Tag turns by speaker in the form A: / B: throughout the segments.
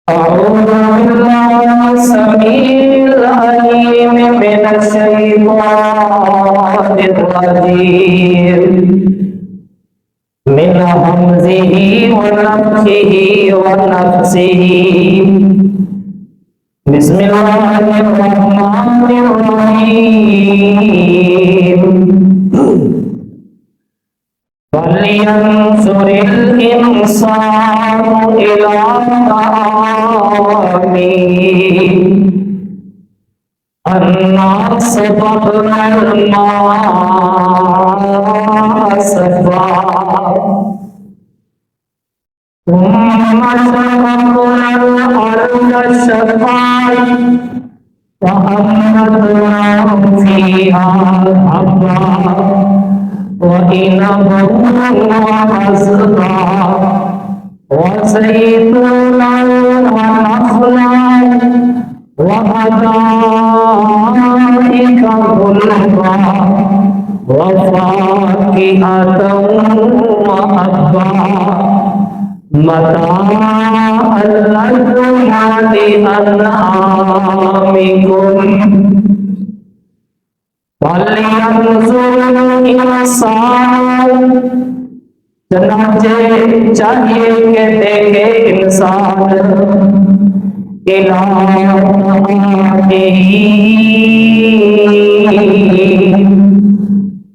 A: أعوذ بالله السميع العليم من الشيطان الرجيم من همزه ونفخه ونفسه بسم الله الرحمن الرحيم فلينظر الإنسان إلى طعامه أنا صببنا الماء صبا ثم شققنا الأرض شقا فأنبتنا فيها حبا وعنبا وحسبا وزيتونا ونخلا وحدائق غلبا وفاكهة وأبا متاعا لكم ولأنعامكم فلينظر الإنسان چنانچہ چاہیے کہ دیکھے انسان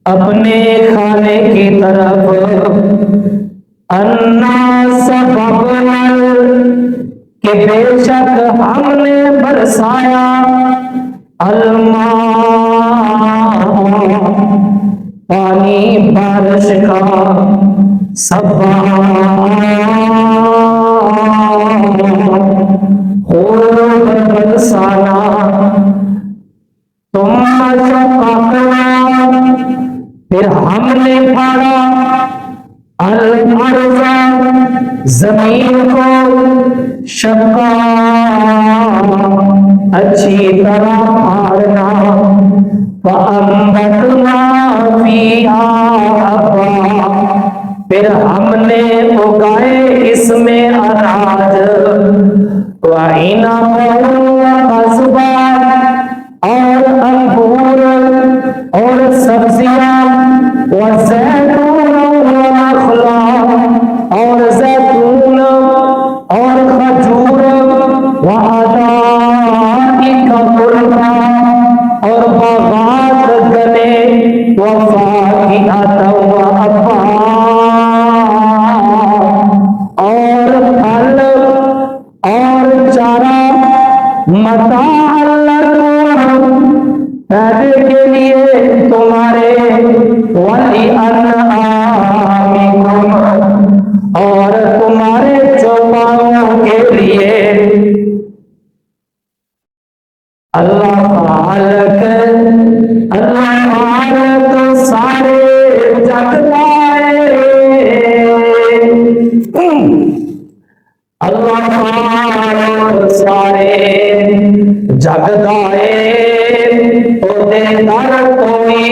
A: اپنے کھانے کی طرف انا سببنا کہ بے شک ہم نے برسایا الماء پانی بارش کا سبا خوب برسانا ثم شققنا پھر ہم نے پھاڑا الارض زمین کو شقا اچھی طرح پھاڑنا فأنبتنا فيها حبا پھر ہم نے اگائے اس میں اناج وعنبا وقضبا اور انگور اور سبزیاں وزیتون ونخلا اور زیتون اور کھجور وحدائق غلبا اور باغات گنے وفاکہۃ وابا اور پھل اور چارہ متاع لکم فائدے کے لیے تمہارے وَلِأَنْعَامِكُمْ اور تمہارے چوپاؤں کے لیے اللہ خالق تو سارے جگ لائے اللہ خالق سارے جگ لائے اودے در کوئی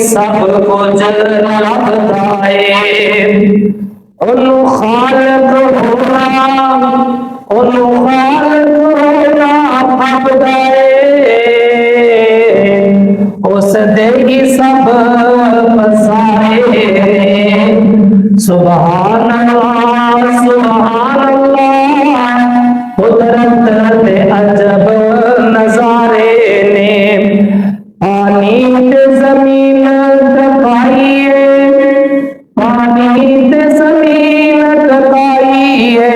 A: سب کچھ لگتا ہے انہوں خالق ہونا انہوں خالق ہونا عبدہ اس دے ہی سب بسائے سبحان اللہ قدرت دے عجب نظارے نے پانی تے زمین دکھائیے پانی تے زمین دکھائیے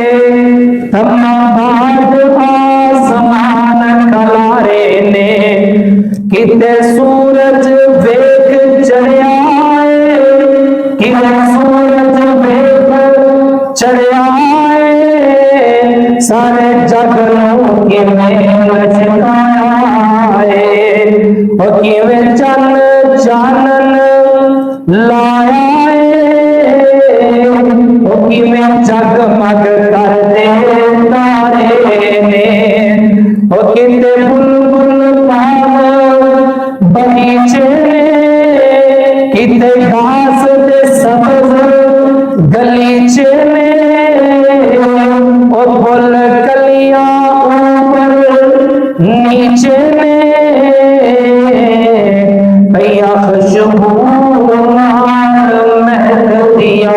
A: تمام بعد آسمان کلارے نے کتے سورج ویگ چڑھیا ہے کتے سورج ویگ چڑھیا ہے سارے جگنوں کی میں لچکایا ہے اور کی میں چانن لایا ہے اور کی میں جگمگ کر دے تارے نے اور کتے بلبل بغیچے کتے گھاس دے سبز گلیچے میں اور بول کلیاں باغیچے میں یا خوشبو مہک دیا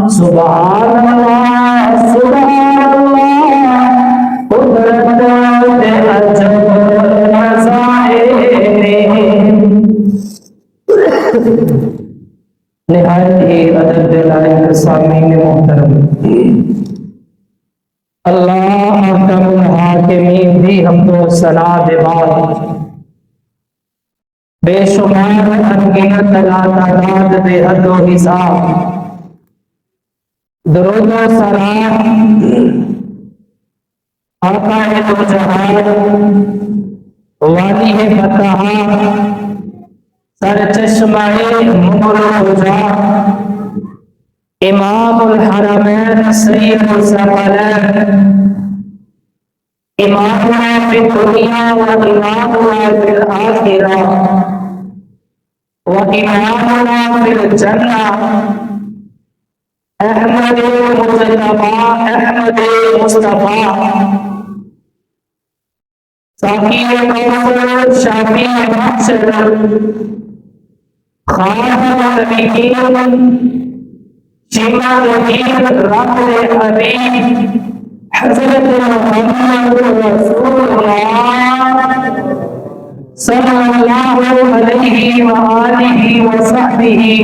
A: سبحان اللہ سبحان اللہ قدرت دے عجب نظائر نہایت ہی ادب دلائق سامعین محترم اللہ احکم الحاکمین دی حمد و ثنا دے بعد بے شمار انگنت لا تعداد بے حد و حساب درود و سلام آقا دو جہان والی فتح سر چشمہ مغل خدا امام الحرمین سید الثقلین امامنا فی الدنیا و امامنا فی الآخرہ و امامنا فی الجنہ احمد مصطفیٰ احمد مصطفیٰ ساقی کوثر شافی محشر خاتم النبیین شیما وکیل رب حبیب حضرت محمد رسول اللہ صلی اللہ علیہ وآلہ وصحبہ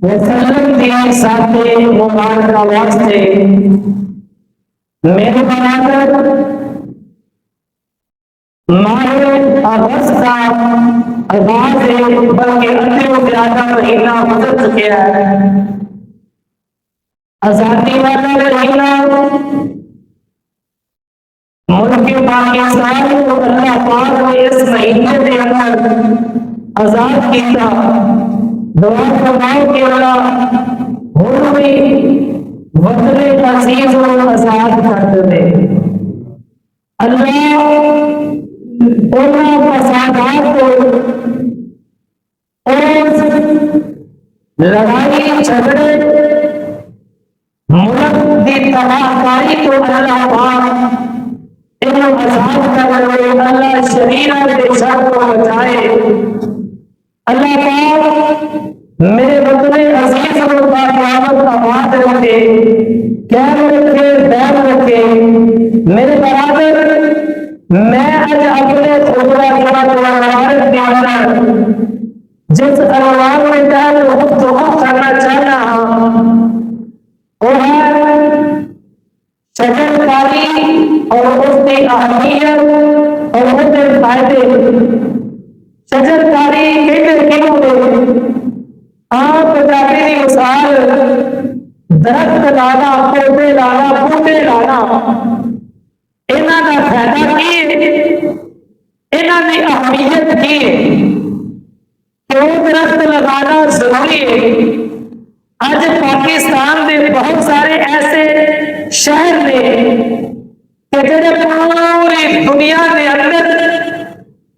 A: وسلم دی ساتھ مبارکہ واسطے میرے برادر ماہ اگست کا آغاز ہے بلکہ ادھر و زیادہ مہینہ گزر چکے ہیں آزادی والا مہینہ ملک پاکستان کو اللہ پاک نے اس مہینے کے اندر آزاد کیا دعا فرماؤ کہ اللہ ہم بھی وطن عزیز و آزاد کر دے اللہ انہوں فسادات کو اور لڑائی جھگڑے ملک دی تباہ کاری کو اللہ پاک انہوں آزاد کر دے اللہ شریعہ کے شر کو بچائے اللہ پاک میرے وطن عزیز کو قیامت کا وعد رکھے قیام رکھے دین رکھے میرے برادر میں آج اپنے خطبہ مبارک کے اندر جس عنوان میں گفتگو کرنا چاہتا ہوں وہ ہے شجرکاری اور اس کی اہمیت اور اس کے فائدے شجرکاری کیوں دے آپ پنجابی کی مثال درخت لانا پودے لانا بوٹے لانا انہاں کا فائدہ کی انہاں کی اہمیت کی کیوں درخت لگانا ضروری ہے آج پاکستان میں بہت سارے ایسے شہر نے کہ جڑے پوری دنیا کے اندر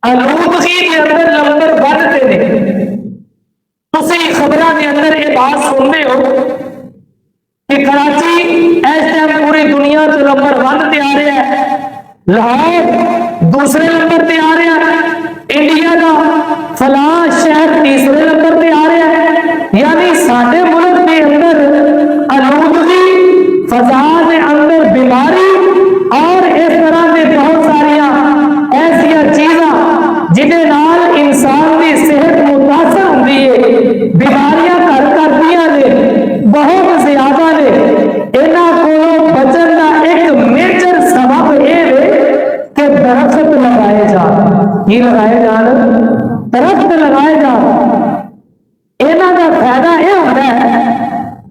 A: آلودگی کے اندر نمبر 1 تے نے تسی خبراں کے اندر یہ بات سنتے ہو کہ کراچی اس ٹائم پوری دنیا تو نمبر 1 تے آ رہا ہے لاہور دوسرے نمبر تے آ رہا ہے انڈیا کا فلاں شہر تیسرے نمبر تے آ رہا ہے یعنی سارے ملک کے اندر آلودگی فضا کے اندر بیماری اور اس طرح کے بہت ساریا ایسا چیزاں جنہیں نال انسان کی صحت متاثر ہوتی ہے بیماریاں گھر کر دیا نے بہت زیادہ نے انہاں کو بچن کا ایک میجر سبب یہ ہے کہ درخت لگائے جان کی لگائے جان درخت لگائے جان انہاں کا فائدہ یہ ہوتا ہے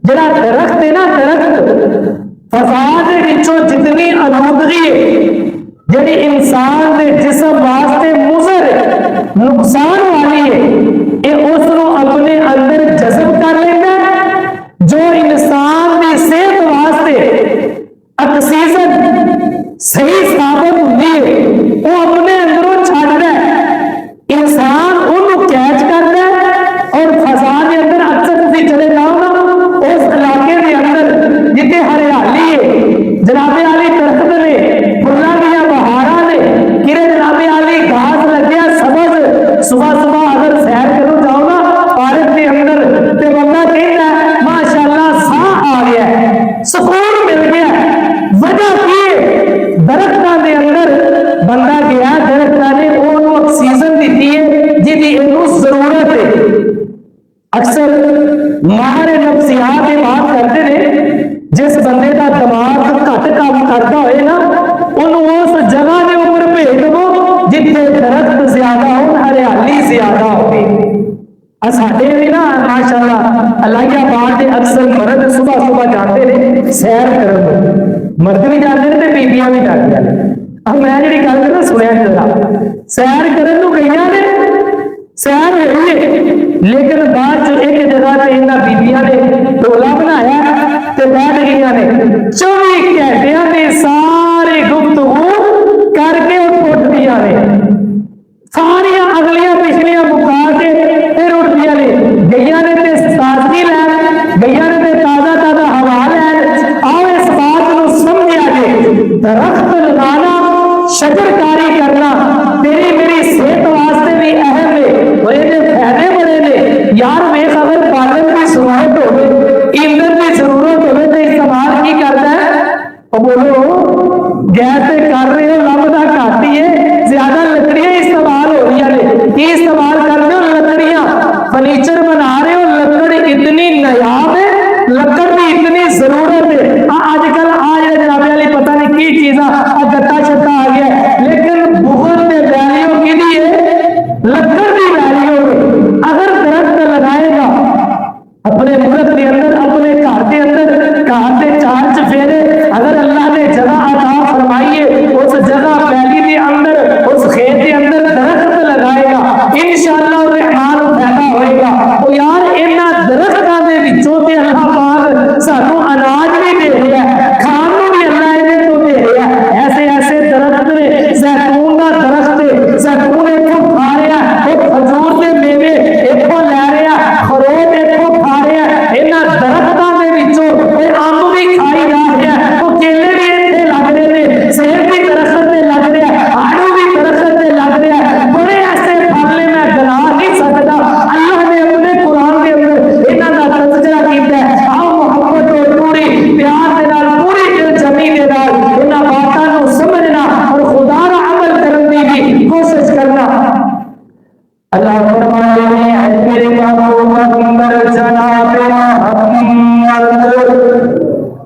A: جڑا درخت ہے نا درخت فضا کے وچوں جتنی آلودگی ہے جڑی انسان کے جسم واسطے مضر نقصان والی ہے یہ اس کو اپنے اندر جذب کر لیتا ہے جو انسان کی صحت واسطے آکسیجن صحیح ثابت ہوتی ہے وہ اپنے اندروں چھڈدا ہے انسان انہوں کیچ کرتا ہے اور فضا کے اندر اکثر تسی چلے جاؤ نا اس علاقے کے اندر جتنے ہریالی ہے جناب علی درخت نے پھلاں دیا بہاراں نے کرے दिमाग घट काम करता होए ना, उन्होंने उस जगह के ऊपर भेज दो जिथे दरख्त ज्यादा हो, हरियाली ज्यादा हो। साडे भी ना माशाअल्लाह इलाहाबाद के अक्सर मर्द सुबह सुबह जाते हैं सैर करने, मर्द भी जाते हैं तो बीबियां भी जाती हैं। अब मैं जी गल कर सुनिया जरा, सैर करने गई ने, सैर हुई है, लेकिन बाद एक जगह से इन्होंने बीबियां ने टोला बनाया तो बैठ गई ने, 24 घंटिया ने सारी गुफ्तगू करके उठदिया ने, सारिया अगलियां पिछलियां मुका के फिर उठदिया ने, गई ने ते ताजगी लैन, गई ने ते ताजा ताजा हवा लैन। आओ इस बात को समझिया जे दरख्त लगाना, शजरकारी करना तेरी मेरी सेहत वास्ते भी अहम है और ये फायदे बड़े ने यार। वेख अगर बालन की जरूरत हो, ईंधन की जरूरत हो तो इस्तेमाल की करता है, बोलो गैस से कर रहे हो, लभदा घट ही है, ज्यादा लकड़ियां इस्तेमाल हो रही है। की इस्तेमाल कर रहे हो? लकड़ियां। फर्नीचर बना रहे हो, लकड़ इतनी नायाब है, लकड़ की इतनी जरूरत है। आजकल आज जनाबे वाली पता नहीं की चीजा गत्ता शत्ता आ गया, लेकिन बहुत वैल्यू की है लकड़ की वैल्यू। अगर दरख्त लगाएगा अपने मुल्क के अंदर, अपने घर के अंदर, घर के चार चफेरे अगर अल्लाह ने जगह अता फरमाई है, उस जगह पहली के अंदर, उस खेत के अंदर दरख्त लगाएगा, इंशाअल्लाह रहमान पैदा होएगा। तो यार इन्हां दरख्तां दे विचों ते अल्लाह पाक सानू अनाज भी दे रहा है, खाण नूं भी अल्लाह इहदे तो दे रहा है। ऐसे ऐसे दरख्त ने, जैतून का दरख्त है, जैतून इत्थों खा रहा है, खजूर के मेवे इत्थों लै रहा, खरोट इत्थों खा रहा, इन्हां दरख्तां दे विचों अंब भी खाई जा रहा, तो केले भी इत्थे लग रहे हैं, सेब भी दरख्त ते लग रहा, आड़ू भी दरख्त ते लग रहा। बड़े ऐसे फल ने मैं गिना नहीं सकता। अल्लाह ने अपने कुरान के अंदर इन्हां दा तज़किरा कीता है। आओ मोहब्बत और पूरी प्यार दे नाल, पूरी दिलजमी दे नाल इन्हां बातां नूं समझना और खुदा दा अमल करन दी भी कोशिश करना। अल्लाह फरमाते हैं मेरे पैगंबर जनाब मोहम्मद,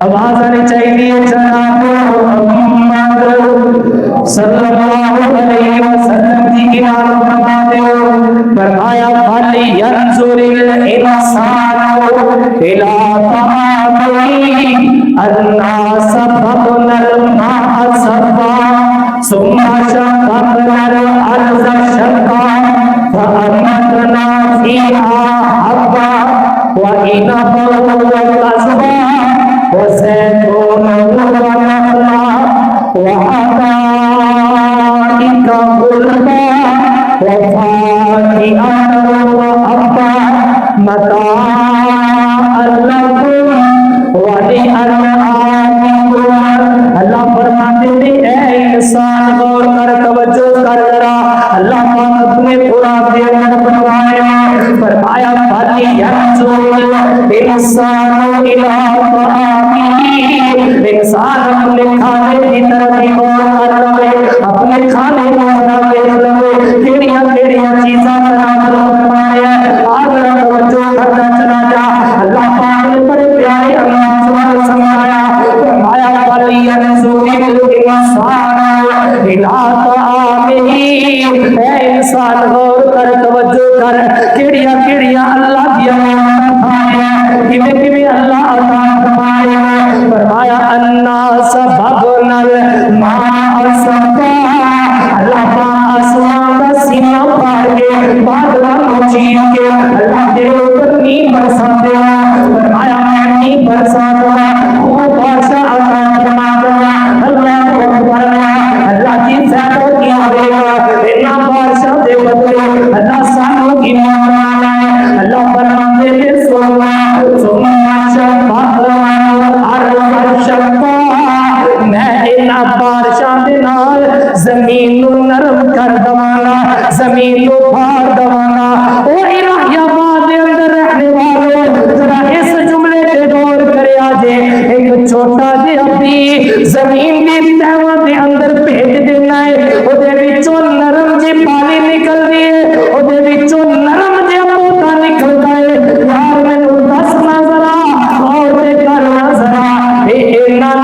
A: आवाज आनी चाहिए जनाब मोहम्मद सल्लल्लाहु अलैहि वसल्लम की किनार फरमाते हो, फरमाया फल यंजुरिल इंसानु इला ताआमिही अन्ना सबबनल माअ सबा सुम्मा शक़क़नल अर्ज़ शक़्क़ा फअंबतना फीहा हब्बा व इनबा व कज़बा व ज़ैतूना व नख़ला व हदाइका गुलबा व फाकिहतन व अब्बा मताअन लकुम व लिअनआमिकुम। अल्लाह फरमाते हैं ऐ इंसान गौर कर, तवज्जो कर जरा। अल्लाह पाक अपने कुरान के अंदर फरमाया फल यंजुरिल इंसानु इला ताआमिही, इंसान अपने खाने की तरफ गौर कर लवे, अपने खाने को देख लवे केड़ियां केड़ियां चीज़ां फरमाया। आगे तवज्जो करना चला जा। अल्लाह पाक ने बड़े प्यारे अंदाज में समझाया, फरमाया फल यंजुरिल इंसानु इला ताआमिही, ऐ इंसान गौर कर, तवज्जो कर केड़ियां केड़ियां अल्लाह दी किवें किवें अल्लाह अता फरमाया। फरमाया अन्ना सबबनल माअ सबा, अल्लाह पाक आसमान का सीना फाड़ के बादलों को चीर के अल्लाह तेरे ऊपर नींव बरसाते हैं। फरमाया मैं नींव बरसाऊंगा, वो बादशाह अता फरमाऊंगा। अल्लाह अकबर, अल्लाह की ज़ात की आवेगा इन्हां बादशाह दे बदले अल्लाह सानू की मारना है। अल्लाह फरमाते हैं सुम्मा शक़क़नल अर्ज़ शक़्क़ा, मैं इन्हां बादशाह दे नाल जमीन नूं नरम कर दवांगा, जमीन नूं फाड़ दवांगा। ओ इलाहाबाद दे अंदर रहने वालों जरा इस जुमले ते गौर करिया जे, एक छोटा जिहा बी जमीन दी तहवां दे अंदर भेज देना है, ओदे विचों नरम जी पानी निकलदी है, ओदे विचों नरम जिहा पौधा निकलदा है। यार मैनूं दसना जरा और ते करना जरा, इन्हां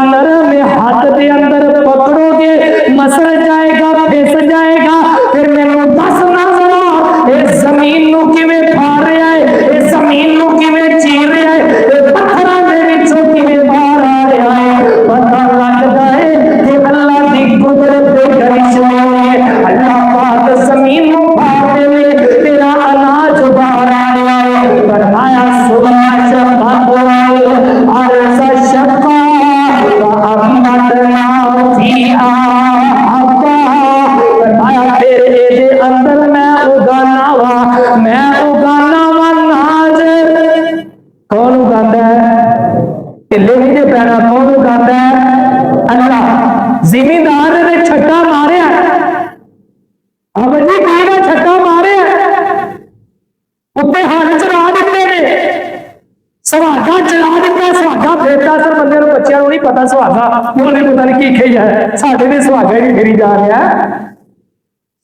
A: सुहागा उन्हें पता नहीं की खई है साढ़े ने सुहागा ही फेरी जा रहा है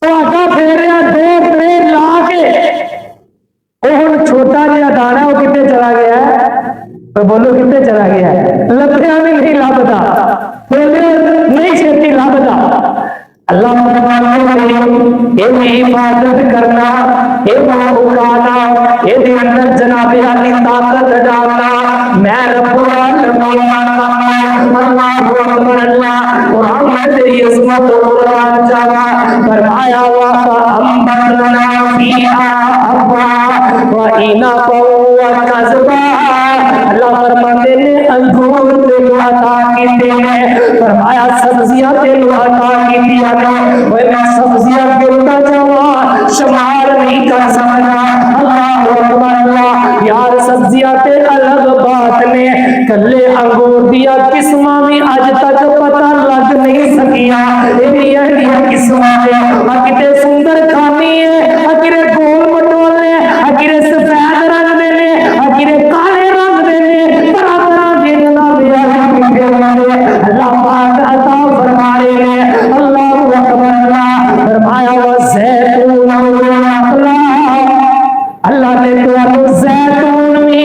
A: सुहागा फेरिया दो ट्रेन ला के वो हुण छोटा जिहा दाना वो कितने चला गया है तो बोलो कितने चला गया है लभ्या भी नहीं लभदा बोलो नहीं छेती लभदा अल्लाह हिफाजत करना ये उगाना ये अंदर जनाबे आली ताकत डालना मैं रब्बुल आलमीन अल्लाहु अकबर अल्लाह कुरान में तेरी इज्जत कुरान जावा फरमाया वा अंबरना फीहा अब्बा व इनबा व कज़बा अल्लाह फरमाते ने अंगूर तेनु अता कीते हैं फरमाया सब्जियां तेनु अता कीतियां ओए मैं सब्जियां गिनता जावा शुमार नहीं कर सकता अल्लाह अकबर अल्लाह यार सब्जियां ते अलग बात ने कल्ले अंगूर दिया किस्मां भी अज तक पता लग नहीं सकिया एडियां किस्मां ने किते सुंदर खानी है किते गोल मटोल ने किते सफेद रंग दे ने किते काले रंग दे ने तरह तरह दे अल्लाह पाक अता फरमा रहे हैं अल्लाहु अकबर अल्लाह फरमाया व ज़ैतून अल्लाह ने तो ज़ैतून भी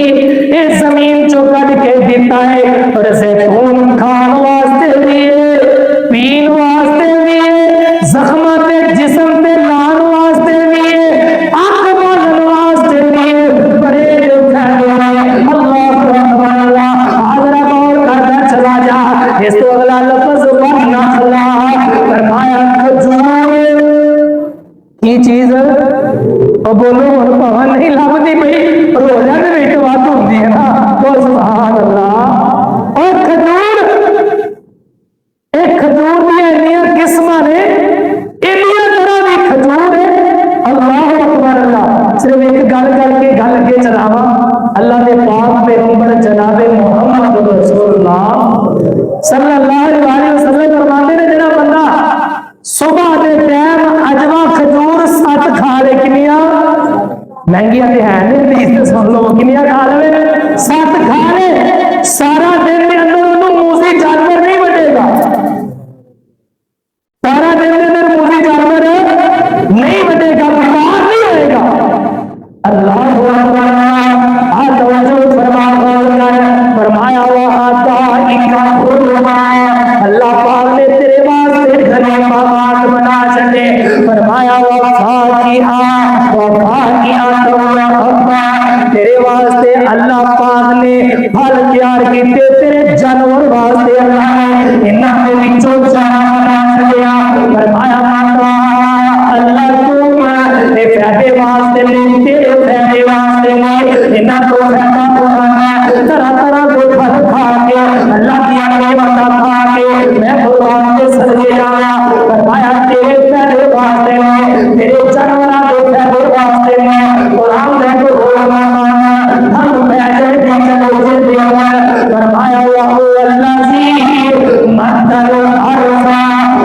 A: इस जमीन चो कट के दिता है और ज़ैतून खान वास्ते भी पीन वास्ते भी जख्म ते जिस्म ते लान वास्ते भी आंख बोलन वास्ते भी बड़े अल्लाह अल्लाह आदरा गौर करना चला जा इस तो अगला लफ्ज नखला फरमाया खजूर की चीज और बोलो और भावन नहीं लभदी पई रोजा दे विच वध हुंदी है ना तो सुभान अल्लाह और खजूर एक खजूर दी इन्नियां किस्मां ने इन्नियां तरह दी खजूर है अल्लाह अकबर अल्लाह सिर्फ एक गल करके गल के चलावा अल्लाह दे पाक पैगंबर जनाबे मुहम्मद रसूलुल्लाह सल्लल्लाहु अलैहि वसल्लम फरमाते ने जेड़ा बंदा सुबह दे टाइम अजवा खजूर 7 खा ले किनिया महंगियां ते है नहीं प्लीज सुन लो किनिया खा ले 7 खा ले सारा दिन के अंदर उन्होंने मूसी जानवर नहीं बचेगा सारा दिन के अंदर मूसी जानवर नहीं बचेगा बीमार नहीं होएगा अल्लाह फरमाया अल्लाह पाक ने तेरे वास्ते घने बागात बना छड़े फरमाया तेरे वास्ते अल्लाह पाक ने फल तैयार किए तेरे जानवर वास्ते अल्लाह ने इन्हां दे विचों बना छड़िया फरमाया अल्लाह तू ए फायदे वास्ते ने तेरे फायदे वास्ते ने इन्हां तो फायदा उठाना तरह तरह के फल खा के अल्लाह की नेमत खा के मैं भगवान के सजदे आया फरमाया तेरे फायदे वास्ते ने तेरे जानवरां के फायदे वास्ते ने कुरान में तो बोलना हम फायदे की चलोजे देना फरमाया अल्लाजी मदल अरसा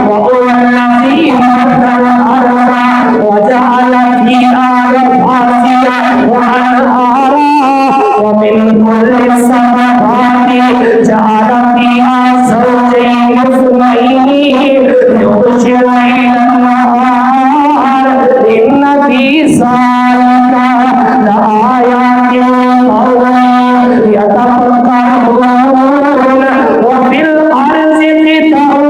A: व अल्लाजी मदल अरसा व जअल फीहा रवासिया व अनहारा व मिन कुल्लि समराति जअल फीहा ज़ौजैन इस्नैन युग़शिल नहार इन्न फी ज़ालिका लआयातिन लिक़ौमिन यतफ़क्करून व फिल अर्ज़ि क़ितअन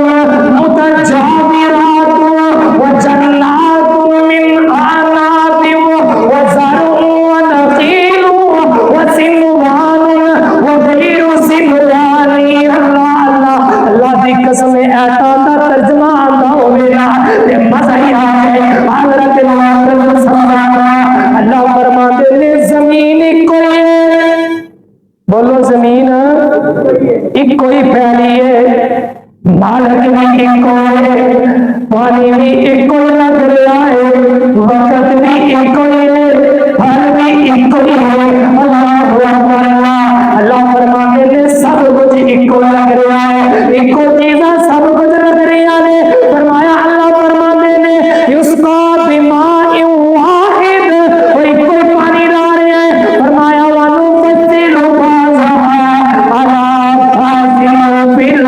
A: मुतजाविरातुन व जन्नातुन मिन अनाबिन व ज़रउन व नख़ीलुन व सिनवानुन व गैरु सिनवानी अल्लाह दी कसम ऐता दा तर्जुमा आंदा होवेगा ते मजा ही आ जाए हज़रत नवाज़ सल्लल्लाहु अल्लाह फरमाते ने जमीन इको है बोलो जमीन इको ही फैली है मालिक भी इको है पानी भी इको लग रहा है वक्त भी इको है फल भी इको है अल्लाह फरमाते ने सब कुछ इको लग रहा है इको चीज़ा सब कुछ लग रही है फरमाया अल्लाह फरमाते ने युस्का बिमाइन वाहिद कोई कोई पानी ला रहे हैं फरमाया वानु फसिलु बाज़ा अला फासिलु बिल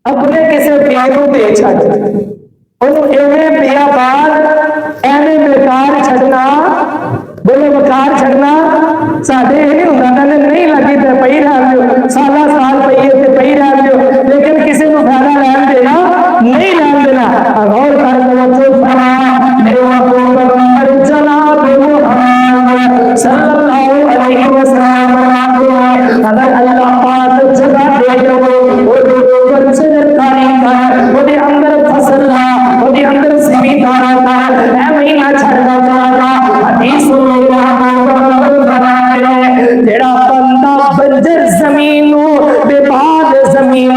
A: अपने किसी प्यार को बेच बियाबान एवं बेकार छड़ना बोलो बेकार छड़ना साढ़े ये नहीं होता कहते नहीं लगी तो पई रह लो साल साल पई है पई रह लो लेकिन किसी को फायदा लैन देना नहीं लैन देना गौर कर जनाब सल्लल्लाहु अलैहि वसल्लम अगर अल्लाह पाक जगह दे दो वो सरकारी का वो अंदर फसल ला वो अंदर सीमीदारा का है महीना छड़ना जाएगा हदीस जेड़ा बंदा बंजर जमीन बेबाद जमीन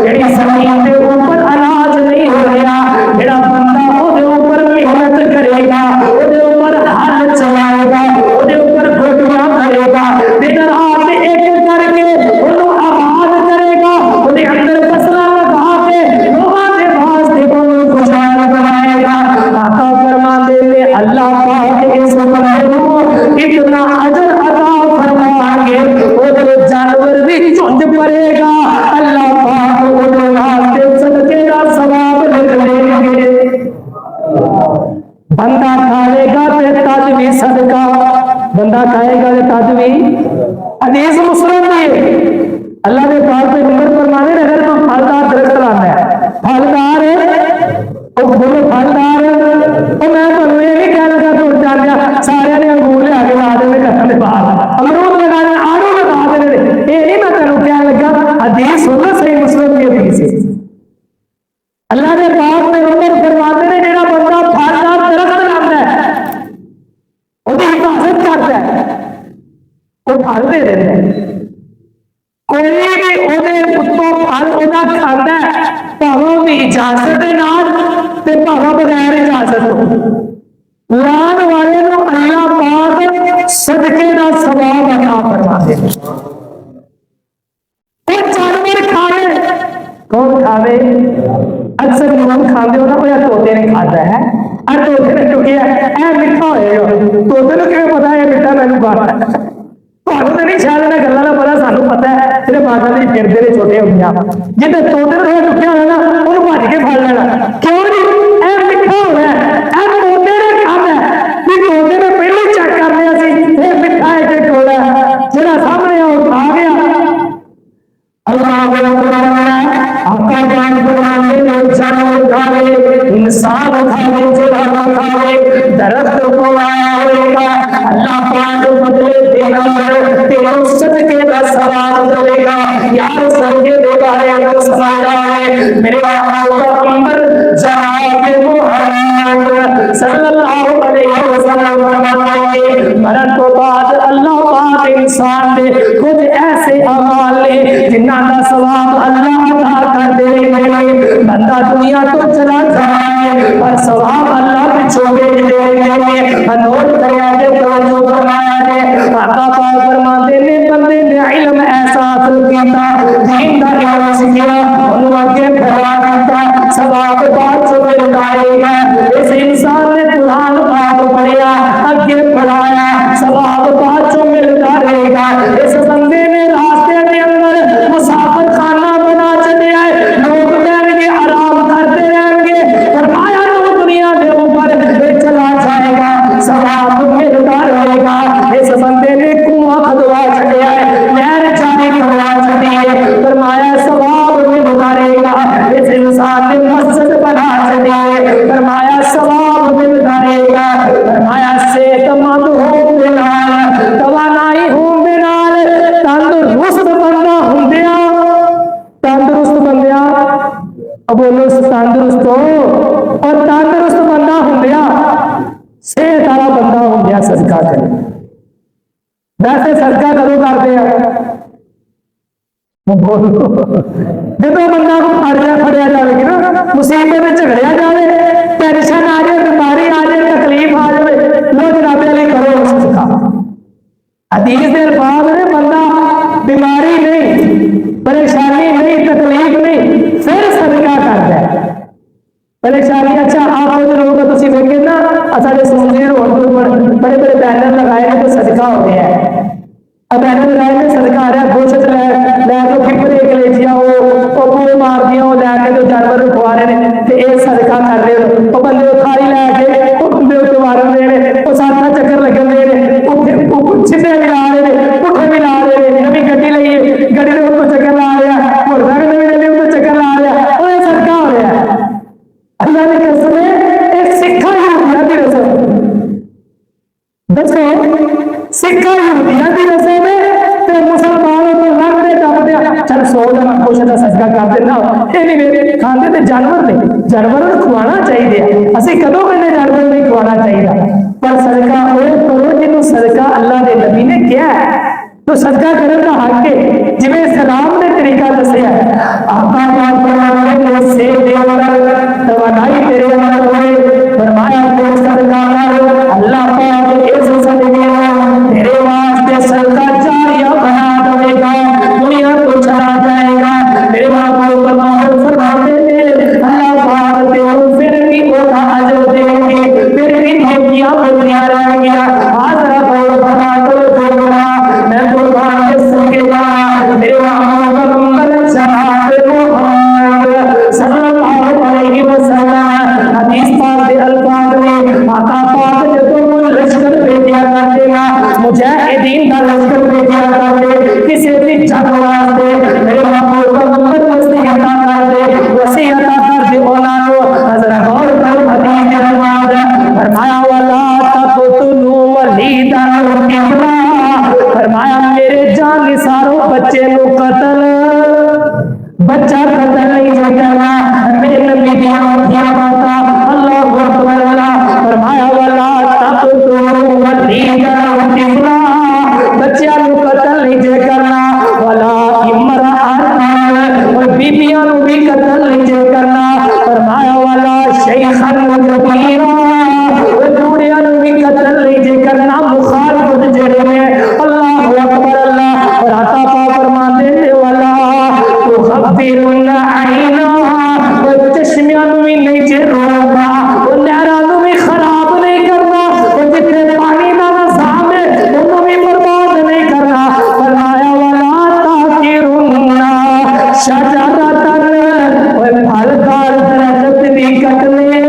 A: जेड़ी जमीन के ऊपर अनाज नहीं हो रहा जेड़ा बंदा ओदे ऊपर मेहनत करेगा ओदे ऊपर हल चलाएगा ओदे ऊपर घोटियां करेगा दिन रात एक करके ओनु आबाद करेगा ओदे अंदर फसला लगा के लोगों के वास्ते कोई खुशहाल बनाएगा आका फरमाते ने अल्लाह पाक इस बंदे को इतना अजर अता फरमाएंगे ओदे जानवर भी झुंड पड़ेगा अल्लाह पाक ओदे वास्ते सदके का सवाब लिख लेंगे बंदा खाएगा तो तद भी सदका बंदा खाएगा तो तद भी हदीस मुस्लिम में अल्लाह के पाक पे नंबर फरमाने अगर तो फलदार दरख्त लाना है फलदार बोलो फलदार मैं तुम्हें ये नहीं कह लगा तो जान गया सारे ने अंगूर ले आके ला देने घर के बाहर अमरूद लगा देने आड़ू लगा देने ये नहीं मैं तेन कह लगा हदीस सुनो सही मुस्लिम की हदीस अल्लाह के पाक ने नंबर फरमाते ने जेड़ा बंदा फलदार दरख्त लाता है ਉਹਦੀ ਹਿਫਾਜ਼ਤ ਕਰਦਾ ਹੈ ਉਹ ਫਲ ਦੇ ਦਿੰਦਾ ਕੋਈ ਵੀ ਉਹਦੇ ਉੱਤੋਂ ਫਲ ਉਹਦਾ ਖਾਂਦਾ ਭਾਵੇਂ ਵੀ ਇਜਾਜ਼ਤ ਦੇ ਨਾਲ ਤੇ ਭਾਵੇਂ ਬਗੈਰ ਇਜਾਜ਼ਤ ਤੋਂ ਲਾਣ ਵਾਲੇ ਨੂੰ ਅੱਲਾਹ ਪਾਕ ਸਦਕੇ ਦਾ ਸਵਾਬ ਅਤਾ ਫਰਮਾਉਂਦੇ ਨੇ ਉਹ ਜਾਨਵਰ ਖਾਵੇ कौन खावे अक्सर लोग खाते हो ना कोई तोते ने खाता है तोते ने चुकी है मिठा होएगा तोते ने क्यों पता है मिठा मैंने खाता है ਤੁਹਾਨੂੰ ਤਾਂ ਨਹੀਂ ਸ਼ਾਇਦ ਇਹਨਾਂ ਗੱਲਾਂ ਦਾ ਪਤਾ ਸਾਨੂੰ ਪਤਾ ਹੈ ਜਿਹੜੇ ਮਾਤਾ ਦੇ ਫਿਰਦੇ ਨੇ ਛੋਟੇ ਹੁੰਦੀਆਂ ਜਿੱਦਾਂ ਤੋਤੇ ਨੂੰ ਚੁੱਕਿਆ ਹੋਇਆ ਨਾ ਉਹਨੂੰ ਭੱਜ ਕੇ ਫੜ ਲੈਣਾ ਕਿਉਂ ਨਹੀਂ ਇਹ ਮਿੱਠਾ ਹੋਇਆ ਇਹ ਤੋਤੇ ਨੇ ਖਾਣਾ ਵੀ ਤੋਤੇ ਨੇ ਪਹਿਲੇ ਚੈੱਕ ਕਰ ਲਿਆ ਸੀ ਇਹ ਮਿੱਠਾ ਹੈ ਕਿ ਕੋੜਾ ਜਿਹੜਾ ਸਾਹਮਣੇ ਉਹ ਖਾ ਗਿਆ अल्लाह आपका ज्ञान बनाने इंसान उठावे इंसान उठावे जुड़ा उठावे दरख्त को आया होगा अल्लाह पाक बदले देना तेरे सदके का सवाब देगा यार सदके देगा है सवाब है मेरे पैगंबर जनाब मुहम्मद सल्लल्लाहु अलैहि वसल्लम फरमाते मरण तो बाद अल्लाह पाक इंसान दे खुद ऐसे अमाल ले जिन्ना दा सवाब अल्लाह अता कर दे बंदा दुनिया तो चला जाए पर सवाब अल्लाह पिछों भेज देंगे नोट करया जे तवज्जो फरमाया जे आका पाक फरमाते ने बंदे ने इल्म ऐसा हासिल कीता दीन दा इल्म सीखा ओनु आगे फरमा दिता सवाब बाद चो मिलदाएगा इस इंसान ने कुरान पाक पढ़िया आगे पढ़ाया सवाब बाद चो मिलता रहेगा इस बंदे ने रास्ते के अंदर मुसाफिर खाना बना चले आए लोग रहेंगे आराम करते रहेंगे फरमाया तो दुनिया के ऊपर चला जाएगा सवाब मिलता रहेगा इस बंदे ने कुआं खुदवा चले आए नहर जाने करवा चले फरमाया सवाब मिलता रहेगा इस इंसान ने मस्जिद बना चले फरमाया सवाब मिलता रहेगा फरमाया सेहतमंद हो बिनाल तवानाई हो बिनाल तंदुरुस्त बंदा हुंदिया तंदुरुस्त बंदिया बोलो तंदुरुस्त हो और तंदुरुस्त बंदा हुंदिया सेहत वाला बंदा हुंदिया सदका करे वैसे सदका कदों करते हैं बोलो जो बंदा को फड़िया जाएगी ना मुसीबत में झगड़िया जाए टेंशन आ जाए बीमारी आ जाए तकलीफ आ जाए लो जनाबे लिए करो सदका हदीस के अल्फाज ने बंदा बीमारी नहीं परेशानी नहीं तकलीफ नहीं फिर सदका करता है परेशानी अच्छा आप लोग तुम देखे ना असारे समझे रोड के ऊपर बड़े बड़े बैनर लगाए हैं तो सदका हो गया है अब बैनर लगाए हैं सदका आ रहा है गोश्त लै लो फिर कलेजिया हो मार दिया हो लै सिखा यहूदियों की रस्म है ते मुसलमान तो लंघते टपते चल 100 का कुछ का सदका कर देना ये नहीं मेरे खाते तो जानवर ने जानवर को खवाना चाहिए असं कदों कहने जानवर नहीं खवाना चाहिए पर सदका वो करो जिन्हों सदका अल्लाह के नबी ने किया है तो सदका करने का हक है जिवें इस्लाम ने तरीका दसिया है आका पाक फरमाते हैं सेब दे अंदर तवानाई तेरे अंदर होए फरमाया तो सदका कर अल्लाह पाक इस सदके तेरे वास्ते सदका जारिया बना देगा दुनिया को चला जाएगा मेरे बाप फरमाते हैं अल्लाह पाक तेरे फिर भी ओला अजर देंगे फिर भी नेकियां बढ़िया रहेंगी हाजरा बोल बना दो मैं कुर्बान के सकेगा मेरे मोहम्मद सल्लल्लाहु अलैहि वसल्लम हदीस पाक के अल्फाज में आका पाक जब लश्कर भेजा करतेगा मुजाहिदीन का लश्कर भेजा करते किसी भी जंग वास्ते मेरे मोहम्मद वसीयत अता कर दे वसीयत अता कर दे औलादो हजरत गौर कर हदीस के अल्फाज फरमाया वाला तक़तुलु वलीदन किबला फरमाया मेरे जान निसारो बच्चे नु कत्ल बच्चा कत्ल नहीं करना मेरे नबी दी आंखों बाता अल्लाह अकबर अल्लाह फरमाया वाला तक़तुलु वलीदन किबला बच्चा नु कत्ल नहीं करना वाला इमराअत और बीबियां नु भी कत्ल नहीं करना फरमाया वाला शेखन कबीरा और बूढ़ियां नु भी कत्ल नहीं करना मुखालिफत जेड़े ने अल्लाह अकबर अल्लाह और आता पाक फरमाते हैं वाला तो खबीरुन आईना और चश्मियां नु भी नहीं जे रोगा और नहरां नु भी खराब नहीं करना और जितने पानी दा निजाम है उन्हें भी बर्बाद नहीं करना फरमाया वाला ताकिरुन्ना शजरतन और फलदार दरख्त भी कटने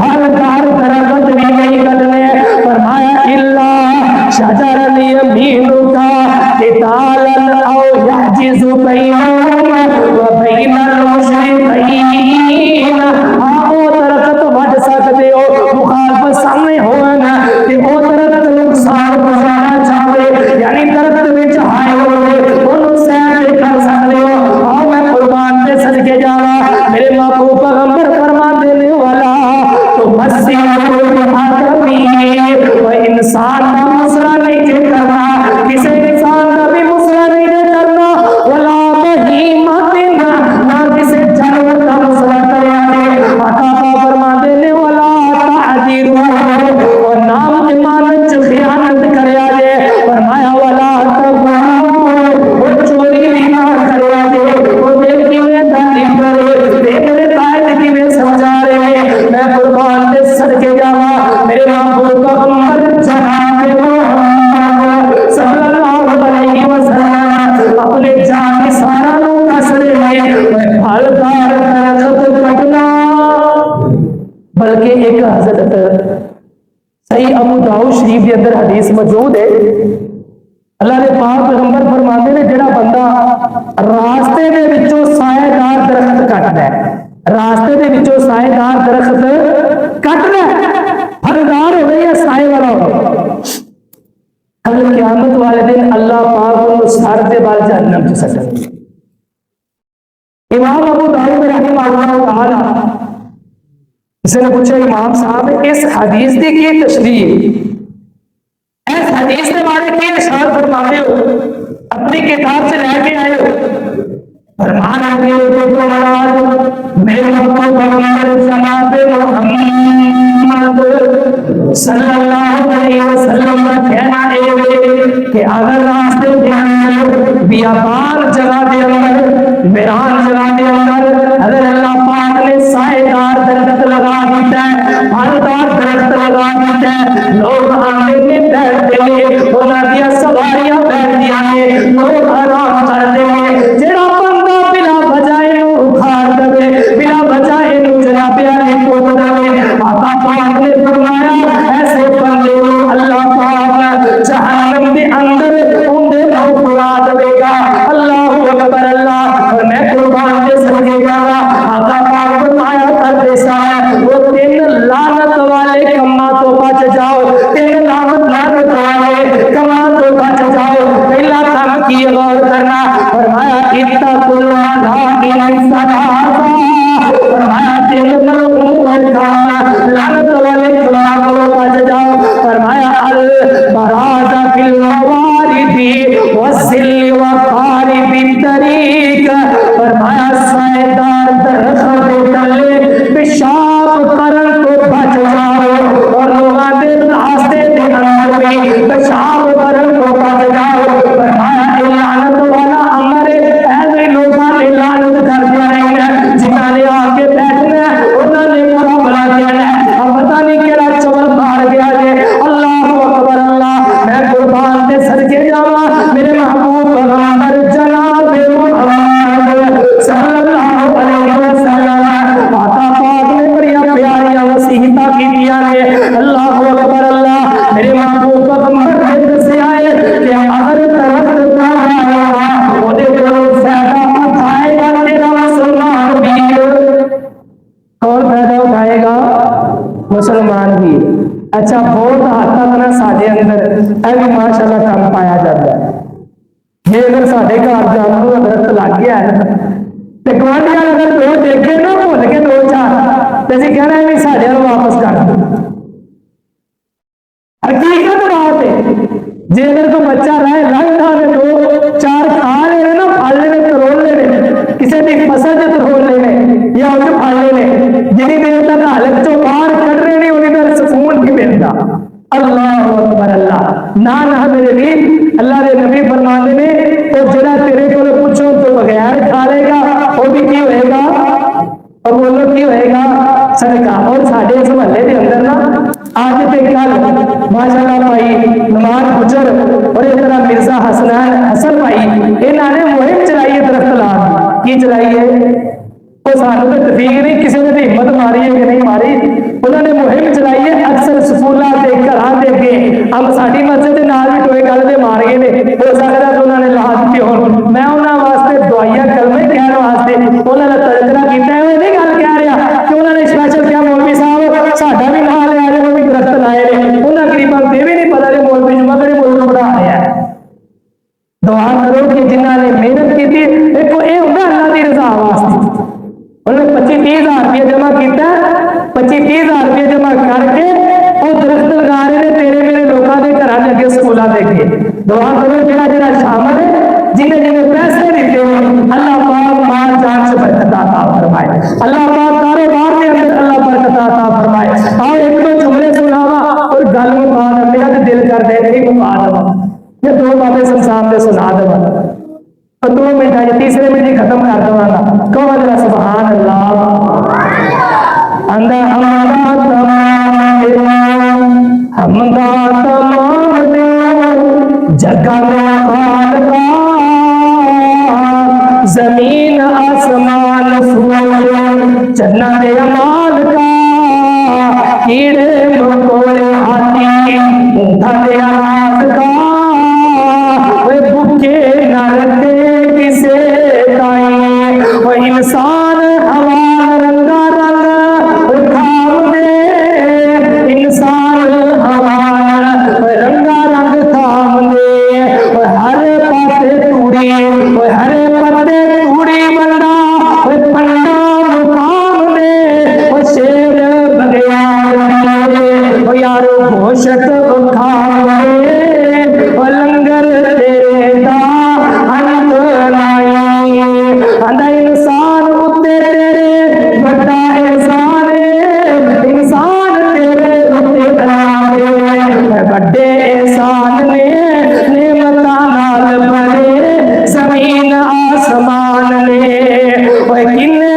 A: फलदार दरख्त भी नहीं कटने फरमाया इल्ला शजरन यमीनुका कितालन औ यहजिजु बैनहुम व बैनल मुशरिकीन आओ दरख्त वड सकते हो मुखालफत सामने होवे ना ते ओ दरख्त नुकसान पहुंचाना चाहे यानी दरख्त विच आए होवे ओनु सैर कर सकते हो आओ मैं कुर्बान दे सदके जावा मेरे महबूब पैगंबर फरमाते ने वाला तो मसीह आदमी वो इंसान का मुसरा नहीं जे करना किसी इंसान का भी मुसरा नहीं जे करना वला बहीमतिन ना किसी जानवर का मुसरा करे आका पाक फरमाते ने वाला ताजीरू और नाम इमानत च खियानत करे दे फरमाया वाला वो चोरी भी ना करे दे वो देखी में दानी करे मेरे कायद की में समझा रहे मैं कुर्बान दे सदके जावा मेरे महबूब का उम्मत जनाब मोहम्मद सल्लल्लाहु अलैहि वसल्लम अपने जान के सारा लोग कसरे में फलदार दरख्त कटना बल्कि एक हजरत सही अबू दाऊद शरीफ के अंदर हदीस मौजूद है अल्लाह ने पाक पैगंबर फरमाते ने जेड़ा बंदा रास्ते दे विचों साएदार दरख्त कटदा है रास्ते दे विचों साएदार दरख्त कटदा है फलदार होवे या साए वाला होवे कल क़यामत वाले दिन अल्लाह पाक उन्हें सर दे बाल जहन्नम च सट्टणगे इमाम अबू दाऊद रहमतुल्लाह तआला किसी ने पूछा इमाम साहब इस हदीस की क्या तशरीह है इस हदीस के बारे में इरशाद फरमाते हो अपनी किताब से लेके आए हो फरमाना के देखो महाराज मेरे महबूब जनाब मोहम्मद सल्लल्लाहु अलैहि वसल्लम का कहना है कि अगर रास्ते के अंदर बियाबान जगह के अंदर मैदान जगह के अंदर अगर अल्लाह पाक ने साएदार दरख्त लगा दिया है फलदार दरख्त लगा दिया है लोग आगे में बैठते हैं उन्होंने सवारियां बैठती हैं लोग आराम करते हैं जेड़ा बंदा बिना बजाए उखाड़ दे बिना बजाए जनाबिया ने को दे आका पाक ने फरमाया ऐसे बंदे अल्लाह पाक जहन्नम के अंदर उनके मुंह फुला देगा अल्लाह अकबर अल्लाह और मैं कुर्बान दे सकेगा आका पाक फरमाया करते साहब वो तीन लानत वाले कम्मा तो बच जाओ तीन लानत वाले फरमाया दिल लानत वाले कलाम को बच जाओ। फरमाया अल बराजा फिल वारिदी वसिल वकारी बितरीक। फरमाया सायदार दरख्त के तले पेशाब करन को बच जाओ और लोगों के रास्ते के अंदर भी पेशाब करन को बच जाओ। फरमाया लानत वाला अमर ऐसे लोगों ने लानत कर दिया है जिन्होंने आके बैठना उन्होंने बुरा भला किया है। अब पता नहीं केड़ा चवल मार गया है। अल्लाह अकबर अल्लाह। मैं कुर्बान दे सदके जावा मेरे महबूब पैगंबर जनाब मुहम्मद सल्लल्लाहु अलैहि वसल्लम माता पाक ने बड़ी प्यारी वसीयत की दिया है। अल्लाह अकबर अल्लाह। मेरे महबूब पैगंबर ने दसिया है कि अगर तरफ का ओदे कोल फायदा उठाएगा तेरा मुसलमान भी। कौन फायदा उठाएगा? मुसलमान भी। अच्छा बहुत हद तक ना साडे अंदर भी माशाअल्लाह काम पाया जाता है। जे अगर साडे घर जामुन का दरख्त लग गया है तो गुआंढियां अगर दो देखे ना भुल के दो चार तो असीं कहना भी साडे नूं वापस कर दो। हकीकत बात है जे अगर कोई बच्चा रहे लंघा ने दो चार खा लेने ना फल लेने तरोड़ लेने किसी की फसल च तरोड़ लेने या उसे फल लेने जिनी देर तक हालत चो बाहर कट रहे ने उन्हीं देर सुकून नहीं मिलता। अल्लाह अकबर अल्लाह। ना ना मेरे भी अल्लाह के नबी फरमाते ने तो जरा तेरे को पूछो तो बगैर खा लेगा वो भी की होएगा और बोलो की होएगा सदका। और साढ़े इस महल्ले के अंदर ना आज ते कल माशाअल्लाह भाई नमाज गुजर और एक तरह मिर्जा हसन भाई इन्होंने मुहिम चलाई है दरख्त ला की चलाई है तो सानू तो तफीक नहीं किसी ने हिम्मत मारी है कि नहीं मारी। उन्होंने मुहिम चलाई है अक्सर स्कूलों के घर के अगे अब साड़ी मस्जिद के नाल भी टोए गल के मार गए ने हो सकता है उन्होंने ला दिते हो। मैं उन्होंने वास्ते दुआइया कलमे कहने वास्ते उन्होंने तजरा किया है नहीं गल कह रहा कि उन्होंने स्पैशल क्या मौलवी साहब साडा भी नाम लिया है वो भी दरख्त लाए ने उन्होंने गरीबों को भी नहीं पता मौलवी जुम्मा करे मुल्क बढ़ा रहा है। दुआ करो कि जिन्होंने मेहनत की थी देखो ये होगा अल्लाह की रजा वास्ते उन्होंने 25-30 रुपये जमा किया 25-30 रुपये जमा करके वो दरख्त लगा रहे हैं तेरे मेरे लोगों के घर के अगे स्कूलों के अगे। दुआ करो जरा जरा शामिल है जिन्हें जिन्हें पैसे दिते हो अल्लाह पाक माल जान से बरकत अता फरमाए। अल्लाह पाक कारोबार के अंदर अल्लाह बरकत अता फरमाए। आओ एक दो जुमले सुनावा और गल मुका मेरा तो दिल कर दे नहीं मुका दवा या दो बाबे संसार से सुना दवा और 2 मिनट आज तीसरे मिनट ही खत्म कर देवांगा। कहो जरा सुभान अल्लाह। अंदर हमारा तमाम जगह में खालका जमीन आसमान जन्नत अमाल का कीड़े मकोड़े हाथी ऊँटा आवाज का भूखे नरते किसे ताई वो इंसान हवा रंगा रंग खाम दे इंसान हवा रंगा रंग थाम दे हर पासे तूड़ी हर पत्ते तूड़ी बंदा पंडा मुकाम दे शेर बगैर यारो घोषक खाम दे लंगर तेरे दा अंत लाई अंदा इंसान उत्ते तेरे बड़ा एहसान इंसान तेरे उत्ते बड़े एहसान ने नेमतां नाल भरे जमीन आसमान ने किन्ने